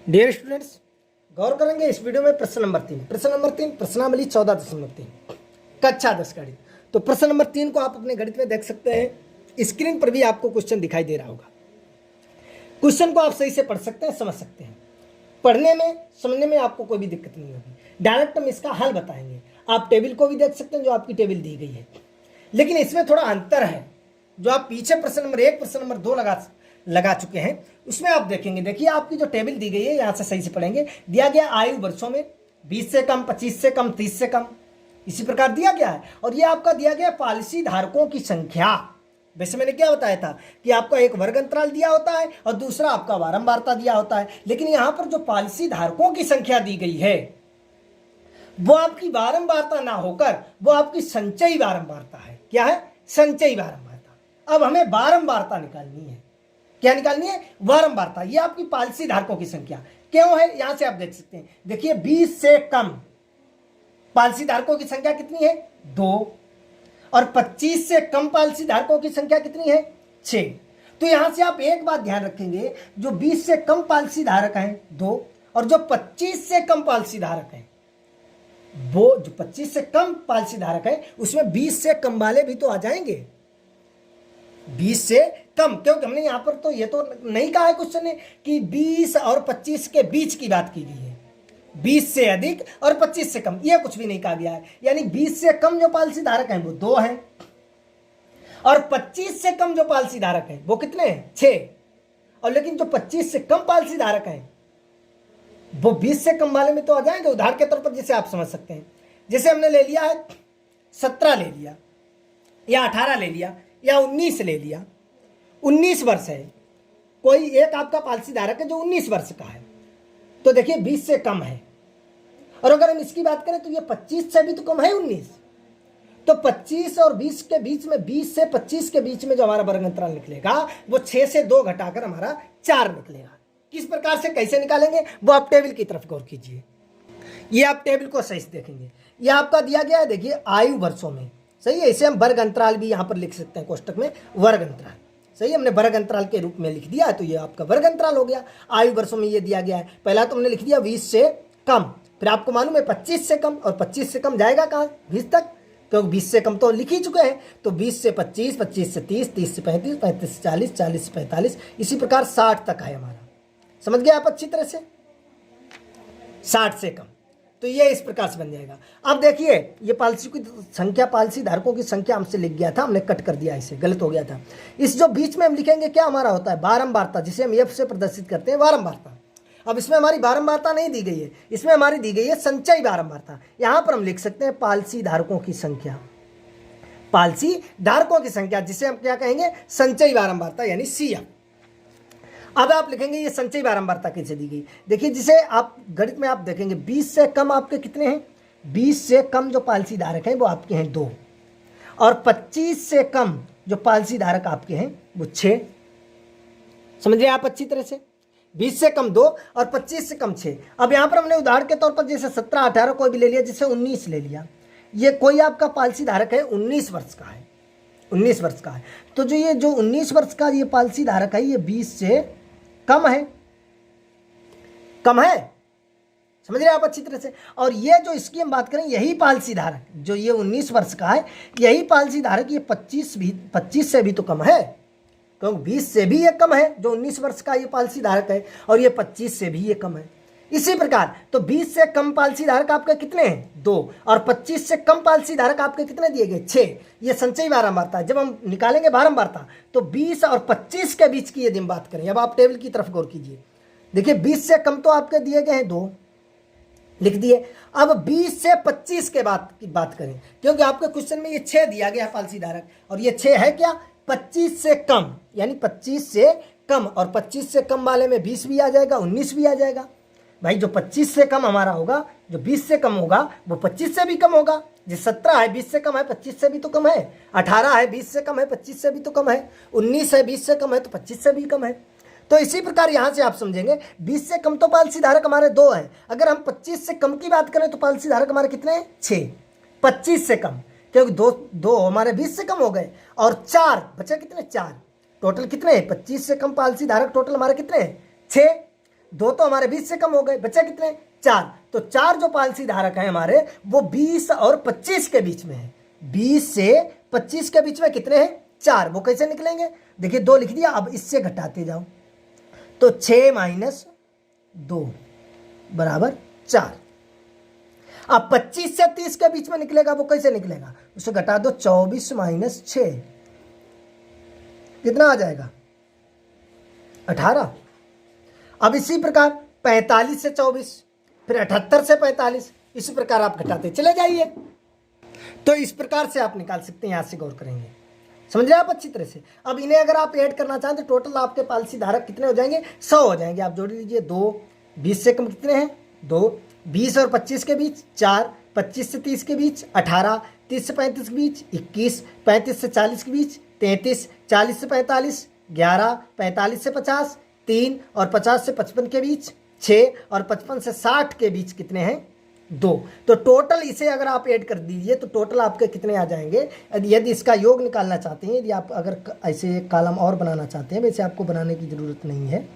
Dear students, गौर करेंगे इस video में प्रश्न नंबर 3 प्रश्नावली 14.3 कक्षा 10 गणित। तो प्रश्न नंबर 3 को आप अपने गणित में देख सकते हैं। स्क्रीन पर भी आपको क्वेश्चन दिखाई दे रहा होगा। क्वेश्चन को आप सही से पढ़ सकते हैं, समझ सकते हैं। पढ़ने में समझने में आपको कोई भी दिक्कत नहीं होगी। डायरेक्ट हम इसका हल बताएंगे। आप टेबल को भी देख सकते हैं जो आपकी टेबल दी गई है, लेकिन इसमें थोड़ा अंतर है। जो आप पीछे प्रश्न नंबर 1 प्रश्न नंबर 2 लगा चुके हैं, उसमें आप देखेंगे। देखिए आपकी जो टेबल दी गई है, यहां से सही से पढ़ेंगे। दिया गया आयु वर्षों में 20 से कम, 25 से कम, 30 से कम, इसी प्रकार दिया गया है। और ये आपका दिया गया पॉलिसी धारकों की संख्या। वैसे मैंने क्या बताया था कि आपका एक वर्ग अंतराल दिया होता है और दूसरा आपका बारंबारता दिया होता है। लेकिन यहां पर जो पॉलिसी धारकों की संख्या दी गई है, वो आपकी बारंबारता ना होकर वो आपकी संचयी बारंबारता है। क्या है? संचयी बारंबारता। अब हमें बारंबारता निकालनी है। क्या निकालनी है? बारंबारता। ये आपकी पॉलिसी धारकों की संख्या क्यों है, यहां से आप देख सकते हैं। देखिए 20 से कम पॉलिसी धारकों की संख्या कितनी है? 2। और 25 से कम पॉलिसी धारकों की संख्या कितनी है? 6। तो यहां से आप एक बात ध्यान रखेंगे, जो 20 से कम पॉलिसी धारक हैं 2, और जो 25 से कम पॉलिसी धारक हैं, वो जो 25 से कम पॉलिसी धारक है उसमें 20 से कम वाले भी तो आ जाएंगे। 20 से कम, क्योंकि हमने यहां पर तो ये तो नहीं कहा है क्वेश्चन ने कि 20 और 25 के बीच की बात की गई है। 20 से अधिक और 25 से कम, ये कुछ भी नहीं कहा गया है। यानी 20 से कम जो पॉलिसी धारक हैं वो 2 हैं, और 25 से कम जो पॉलिसी धारक हैं वो कितने हैं? 6। और लेकिन जो 25 से कम पॉलिसी धारक हैं वो 20 से कम वाले में तो आ जाएंगे। उदाहरण के तौर पर जैसे आप समझ सकते हैं, जैसे हमने ले लिया है 17 ले लिया, या 18 ले लिया, या 19 ले लिया। 19 वर्ष है, कोई एक आपका पॉलिसी धारक है जो 19 वर्ष का है, तो देखिए 20 से कम है। और अगर हम इसकी बात करें तो ये 25 से भी तो कम है 19। तो 25 और 20 के बीच में, 20 से 25 के बीच में जो हमारा वर्ग अंतराल निकलेगा वो 6 से 2 घटाकर हमारा 4 निकलेगा। किस प्रकार से कैसे निकालेंगे वो आप टेबल की तरफ गौर कीजिए। ये आप टेबल को सही से देखेंगे। ये आपका दिया गया है, देखिए आयु वर्षों में, सही है। इसे हम वर्ग अंतराल भी यहां पर लिख सकते हैं, कोष्टक में वर्ग अंतराल। सही, हमने वर्ग अंतराल के रूप में लिख दिया है, तो ये आपका वर्ग अंतराल हो गया। आयु वर्षों में ये दिया गया है। पहला तो हमने लिख दिया 20 से कम, फिर आपको मालूम है 25 से कम, और 25 से कम जाएगा कहाँ? 20 तक, क्योंकि 20 से कम तो लिख ही चुके हैं। तो 20 से 25, 25 से 30, 30 से 35, 35 से 40, 40 से 45, इसी प्रकार 60 तक है हमारा। समझ गए आप अच्छी तरह से? 60 से कम, तो ये इस प्रकार से बन जाएगा। अब देखिए ये पॉलिसी की संख्या, पॉलिसी धारकों की संख्या हमसे लिख गया था, हमने कट कर दिया, इसे गलत हो गया था। इस जो बीच में हम लिखेंगे क्या हमारा होता है? बारंबारता, जिसे हम एफ से प्रदर्शित करते हैं, बारंबारता। अब इसमें हमारी बारंबारता नहीं दी गई है, इसमें हमारी दी गई है संचयी बारंबारता। यहां पर हम लिख सकते हैं पॉलिसी धारकों की संख्या, पॉलिसी धारकों की संख्या, जिसे हम क्या कहेंगे? संचयी बारंबारता, यानी CF। अब आप लिखेंगे ये संचयी बारंबारता कैसे दी गई। देखिए जिसे आप गणित में आप देखेंगे 20 से कम आपके कितने हैं? 20 से कम जो पॉलिसी धारक हैं वो आपके हैं 2, और 25 से कम जो पॉलिसी धारक आपके हैं वो 6। समझ रहे आप अच्छी तरह से? 20 से कम 2 और 25 से कम 6। अब यहाँ पर हमने उदाहरण के तौर पर जैसे 17, 18 कोई भी ले लिया, जैसे 19 ले लिया। ये कोई आपका पॉलिसी धारक है 19 वर्ष का है, 19 वर्ष का है। तो जो ये जो 19 वर्ष का ये पॉलिसी धारक है, ये 20 से कम है, कम है। समझ रहे आप अच्छी तरह से? और ये जो इसकी हम बात करें, यही पॉलिसी धारक जो ये 19 वर्ष का है, यही पॉलिसी धारक ये 25 से भी तो कम है, क्योंकि 20 से भी ये कम है जो 19 वर्ष का ये पॉलिसी धारक है, और ये 25 से भी ये कम है। इसी प्रकार तो 20 से कम पॉलिसी धारक आपके कितने हैं? 2, और 25 से कम पॉलिसी धारक आपके कितने दिए गए? 6। ये संचयी बारंबारता है। जब हम निकालेंगे बारंबारता तो 20 और 25 के बीच की यदि हम बात करें, अब आप टेबल की तरफ गौर कीजिए। देखिए 20 से कम तो आपके दिए गए हैं 2, लिख दिए। अब 20 से 25 के बाद की बात करें, क्योंकि आपके क्वेश्चन में ये 6 दिया गया है पॉलिसी धारक, और ये 6 है क्या? 25 से कम, यानी 25 से कम, और 25 से कम वाले में 20 भी आ जाएगा, 19 भी आ जाएगा। भाई जो 25 से कम हमारा होगा, जो 20 से कम होगा वो 25 से भी कम होगा। जो 17 है 20 से कम है, 25 से भी तो कम है। 18 है 20 से कम है, 25 से भी तो कम है। 19 है 20 से कम है, तो 25 से भी कम है। तो इसी प्रकार यहां से आप समझेंगे 20 से कम तो पॉलिसी धारक हमारे 2 हैं। अगर हम 25 से कम की बात करें तो पॉलिसी धारक हमारे कितने हैं? 6। 25 से कम, क्योंकि दो हमारे 20 से कम हो गए, और 4 बचे कितने? 4। टोटल कितने हैं? 25 से कम पॉलिसी धारक टोटल हमारे कितने हैं? 6। 2 तो हमारे 20 से कम हो गए, बचे कितने 4। तो 4 जो पालसी धारक हैं हमारे वो 20 और 25 के बीच में है। 20 से 25 के बीच में कितने हैं 4। वो कैसे निकलेंगे, देखिए 2 लिख दिया, अब इससे घटाते जाओ तो 6 - 2 बराबर 4। अब 25 से 30 के बीच में निकलेगा, वो कैसे निकलेगा, उसे घटा दो 24 - 6 कितना आ जाएगा 18। अब इसी प्रकार 45 से 24, फिर 78 से 45, इसी प्रकार आप घटाते चले जाइए। तो इस प्रकार से आप निकाल सकते हैं, यहां से गौर करेंगे, समझ रहे आप अच्छी तरह से। अब इन्हें अगर आप ऐड करना चाहें तो टोटल आपके पॉलिसी धारक कितने हो जाएंगे 100 हो जाएंगे। आप जोड़ लीजिए 2, 20 से कम कितने हैं 2, 20 और 25 के बीच 4, 25 से 30 के बीच 18, 30 से 35 के बीच 21, 35 से 40 के बीच 33, 40 से 45 11, 45 से 50 3 और 50 से 55 के बीच 6 और 55 से 60 के बीच कितने हैं 2। तो टोटल इसे अगर आप ऐड कर दीजिए तो टोटल आपके कितने आ जाएंगे। यदि इसका योग निकालना चाहते हैं, यदि आप अगर ऐसे एक कॉलम और बनाना चाहते हैं, वैसे आपको बनाने की ज़रूरत नहीं है,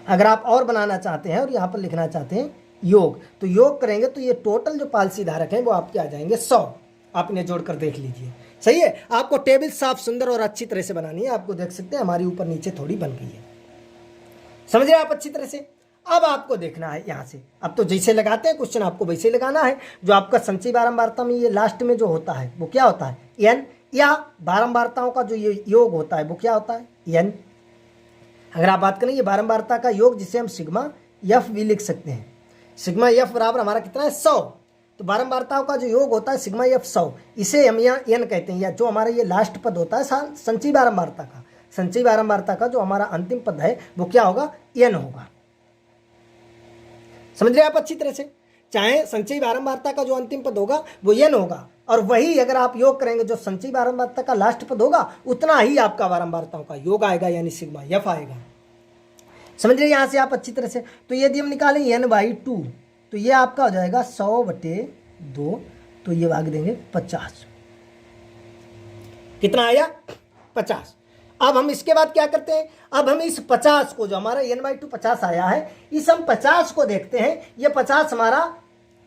अगर आप और बनाना चाहते हैं और यहाँ पर लिखना चाहते हैं योग, तो योग करेंगे तो ये टोटल जो पॉलिसी धारक हैं वो आपके आ जाएंगे 100। आप इन्हें जोड़कर देख लीजिए, सही है। आपको टेबल साफ सुंदर और अच्छी तरह से बनानी है, आपको देख सकते हैं हमारी ऊपर नीचे थोड़ी बन गई है, समझ रहे आप अच्छी तरह से। अब आपको देखना है यहाँ से, अब तो जैसे लगाते हैं क्वेश्चन आपको वैसे ही लगाना है। जो आपका संचयी बारंबारता में ये लास्ट में जो होता है वो क्या होता है n, या बारंबारताओं का जो ये योग होता है वो क्या होता है n। अगर आप बात करें ये बारंबारता का योग जिसे हम सिग्मा एफ भी लिख सकते हैं, सिग्मा एफ बराबर हमारा कितना है 100। तो बारंबारताओं का जो योग होता है सिग्मा एफ 100, इसे हम यहाँ n कहते हैं, या जो हमारा ये लास्ट पद होता है संचयी बारंबारता का, संचयी बारंबारता का जो हमारा अंतिम पद है वो क्या होगा n होगा, समझ रहे आप अच्छी तरह से। चाहे संचयी बारंबारता का जो अंतिम पद होगा वो n होगा, और वही अगर आप योग करेंगे जो संचयी बारंबारता का लास्ट पद होगा उतना ही आपका बारंबारताओं का योग आएगा, यानी सिग्मा एफ आएगा, समझ रहे यहाँ से आप अच्छी तरह से। तो यदि हम निकालें n/2 तो ये आपका हो जाएगा 100/2, तो ये भाग देंगे 50, कितना आया 50। अब हम इसके बाद क्या करते हैं, अब हम इस 50 को, जो हमारा n/2 50 आया है, इस हम 50 को देखते हैं, ये 50 हमारा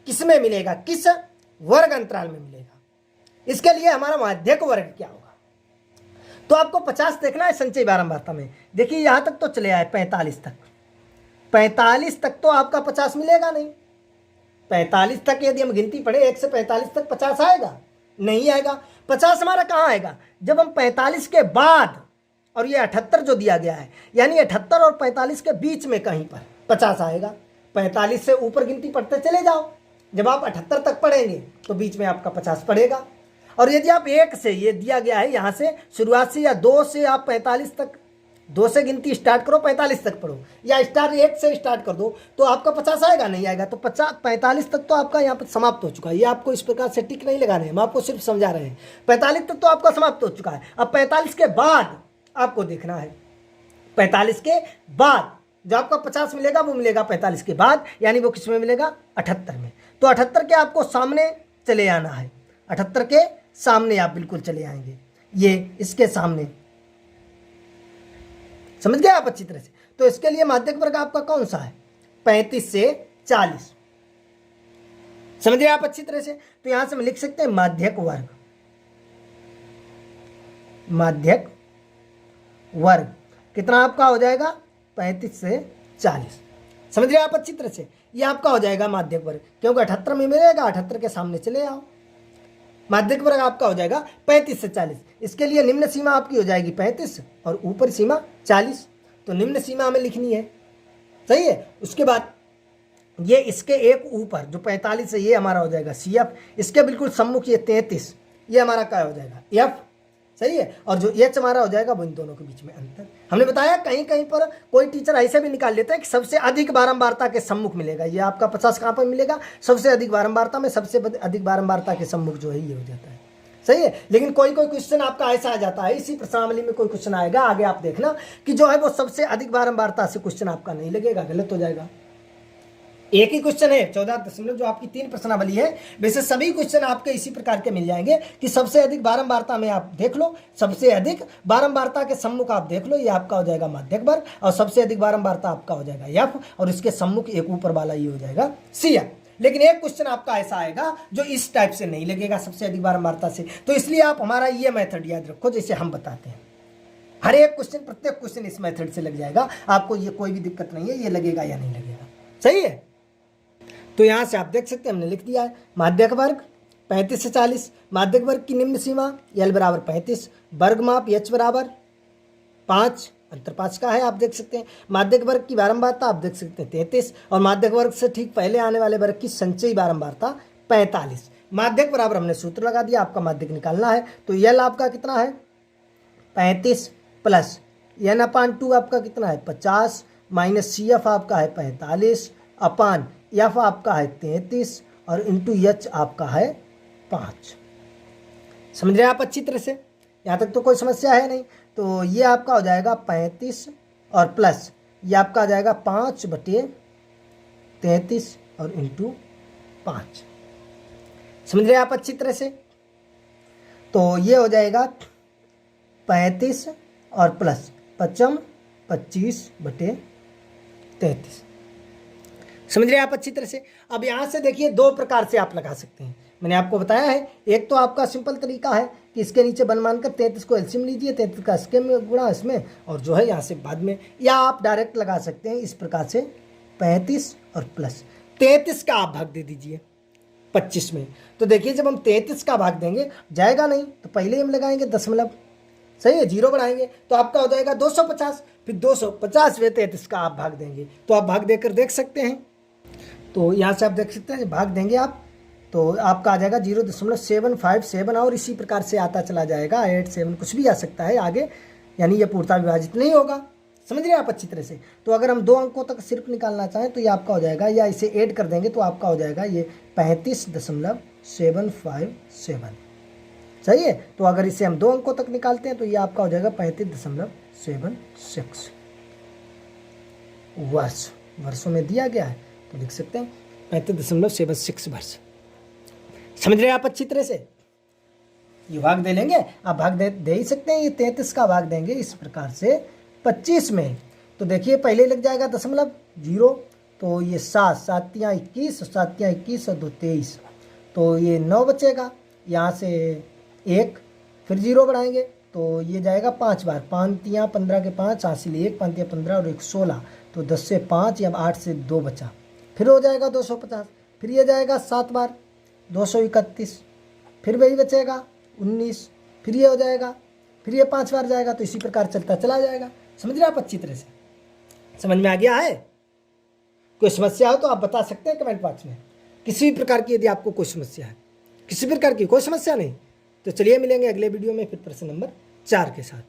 किस में मिलेगा, किस वर्ग अंतराल में मिलेगा। इसके लिए हमारा माध्यक वर्ग क्या होगा, तो आपको 50 देखना है संचयी बारंबारता में। देखिए यहां तक तो चले आए 45 तक, 45 तक तो आपका 50 मिलेगा नहीं। 45 तक यदि हम गिनती पढ़े 1 से 45 तक 50 आएगा नहीं आएगा। 50 हमारा कहाँ आएगा, जब हम 45 के बाद, और ये 78 जो दिया गया है, यानी 78 और 45 के बीच में कहीं पर 50 आएगा। 45 से ऊपर गिनती पढ़ते चले जाओ, जब आप 78 तक पढ़ेंगे तो बीच में आपका 50 पड़ेगा। और यदि आप 1 से, ये दिया गया है यहाँ से शुरुआत से, या 2 से आप 45 तक, 2 से गिनती स्टार्ट करो 45 तक पढ़ो, या स्टार्ट 1 से स्टार्ट कर दो, तो आपका 50 आएगा नहीं आएगा। तो 45 तक तो आपका यहाँ पर समाप्त हो चुका है। ये आपको इस प्रकार से टिक नहीं लगाने हैं, हम आपको सिर्फ समझा रहे हैं। 45 तक तो आपका समाप्त हो चुका है। अब 45 के बाद आपको देखना है, 45 के बाद जो आपका 50 मिलेगा वो मिलेगा 45 के बाद, यानी वो किस में मिलेगा 78 में। तो 78 के आपको सामने चले आना है, 78 के सामने आप बिल्कुल चले आएंगे, ये इसके सामने, समझ गए आप अच्छी तरह से। तो इसके लिए माध्यक वर्ग आपका कौन सा है 35 से 40, समझ गए आप अच्छी तरह से। तो यहां से हम लिख सकते हैं माध्यक वर्ग, माध्यक वर्ग कितना आपका हो जाएगा 35 से 40, समझ रहे आप अच्छी तरह से। ये आपका हो जाएगा माध्यक वर्ग, क्योंकि 78 में मिलेगा, 78 के सामने चले आओ, माध्यक वर्ग आपका हो जाएगा 35 से 40। इसके लिए निम्न सीमा आपकी हो जाएगी 35 और ऊपर सीमा 40, तो निम्न सीमा हमें लिखनी है, सही है। उसके बाद ये इसके एक ऊपर जो 45 है ये हमारा हो जाएगा CF, इसके बिल्कुल सम्मुख ये 33, ये हमारा क्या हो जाएगा F, सही है। और जो H हमारा हो जाएगा वो इन दोनों के बीच में अंतर। हमने बताया कहीं कहीं पर कोई टीचर ऐसे भी निकाल लेता है कि सबसे अधिक बारंबारता के सम्मुख मिलेगा, ये आपका 50 कहाँ पर मिलेगा, सबसे अधिक बारंबारता में, सबसे अधिक बारंबारता के सम्मुख जो है ये हो जाता है, सही है। लेकिन कोई कोई क्वेश्चन आपका ऐसा आ जाता है, इसी प्रश्नावली में कोई क्वेश्चन आएगा आगे आप देखना कि जो है वो सबसे अधिक बारंबारता से क्वेश्चन आपका नहीं लगेगा, गलत हो जाएगा, एक ही क्वेश्चन है 14 जो आपकी 3 प्रश्नावली है। वैसे सभी क्वेश्चन आपके इसी प्रकार के मिल जाएंगे कि सबसे अधिक बारंबारता में आप देख लो, सबसे अधिक बारंबारता के सम्मुख आप देख लो, ये आपका हो जाएगा माध्यक वर्ग, और सबसे अधिक बारंबारता आपका हो जाएगा एफ, और इसके सम्मुख एक ऊपर वाला ये हो जाएगा सी एफ। लेकिन एक क्वेश्चन आपका ऐसा आएगा जो इस टाइप से नहीं लगेगा सबसे अधिक बारंबारता से, तो इसलिए आप हमारा ये मेथड याद रखो जैसे हम बताते हैं। हर एक क्वेश्चन, प्रत्येक क्वेश्चन इस मेथड से लग जाएगा, आपको ये कोई भी दिक्कत नहीं है, ये लगेगा या नहीं लगेगा। सही है। तो यहां से आप देख सकते हैं, हमने लिख दिया है माध्यक वर्ग 35 से 40, माध्यक वर्ग की निम्न सीमा L बराबर 35, वर्ग माप H बराबर 5, अंतर 5 का है, आप देख सकते हैं। माध्यक वर्ग की बारंबारता आप देख सकते हैं 33, और माध्यक वर्ग से ठीक पहले आने वाले वर्ग की संचयी बारंबारता 45। माध्यक बराबर हमने सूत्र लगा दिया, आपका माध्यक निकालना है, तो L आपका कितना है 35 प्लस n/2 आपका कितना है 50 माइनस CF आपका है 45 अपान F आपका है 33 और इंटू H आपका है 5। समझ रहे हैं आप अच्छी तरह से? यहाँ तक तो कोई समस्या है नहीं। तो ये आपका हो जाएगा 35 और प्लस ये आपका आ जाएगा 5/33 और इंटू 5। समझ रहे हैं आप अच्छी तरह से? तो ये हो जाएगा 35 और प्लस 25/33। समझ रहे हैं आप अच्छी तरह से? अब यहाँ से देखिए 2 प्रकार से आप लगा सकते हैं, मैंने आपको बताया है। एक तो आपका सिंपल तरीका है कि इसके नीचे बन मानकर 33 को एलसीएम लीजिए, 33 का इसके में गुणा इसमें, और जो है यहाँ से बाद में, या आप डायरेक्ट लगा सकते हैं इस प्रकार से 35 और प्लस 33 का आप भाग दे दीजिए 25 में। तो देखिए जब हम 33 का भाग देंगे जाएगा नहीं, तो पहले हम लगाएंगे दशमलव, सही है, 0 बढ़ाएंगे तो आपका हो जाएगा 250, फिर 250 में 33 का आप भाग देंगे, तो आप भाग देकर देख सकते हैं। तो यहाँ से आप देख सकते हैं भाग देंगे आप, तो आपका आ जाएगा 0.757 और इसी प्रकार से आता चला जाएगा 87, कुछ भी आ सकता है आगे, यानी ये पूर्णतः विभाजित नहीं होगा। समझ रहे हैं आप अच्छी तरह से? तो अगर हम 2 अंकों तक सिर्फ निकालना चाहें तो ये आपका हो जाएगा, या इसे ऐड कर देंगे तो आपका हो जाएगा ये 35.757। सही है। तो अगर इसे हम 2 अंकों तक निकालते हैं तो ये आपका हो जाएगा 35.76 वर्ष, वर्षों में दिया गया है तो लिख सकते हैं 35.76 वर्ष। समझ रहे हैं आप अच्छी तरह से? ये भाग दे लेंगे, आप भाग दे ही सकते हैं। ये 33 का भाग देंगे इस प्रकार से 25 में, तो देखिए पहले लग जाएगा दशमलव 0, तो ये 7 या 21, 7 या 21 और 2 23, तो ये 9 बचेगा। यहाँ से 1, फिर 0 बढ़ाएंगे तो ये जाएगा 5 बार, 5 या 15 के 5, हासिल 1, 5 या 15 और 1 16, तो 10 से 5 या 8 से 2 बचा, फिर हो जाएगा 250, फिर ये जाएगा 7 बार 231, फिर वही बचेगा 19, फिर ये हो जाएगा, फिर ये 5 बार जाएगा, तो इसी प्रकार चलता चला जाएगा। समझ रहे आप अच्छी तरह से? समझ में आ गया है? कोई समस्या हो तो आप बता सकते हैं कमेंट बॉक्स में, किसी भी प्रकार की यदि आपको कोई समस्या है, किसी प्रकार की कोई समस्या नहीं तो चलिए मिलेंगे अगले वीडियो में फिर प्रश्न नंबर 4 के साथ।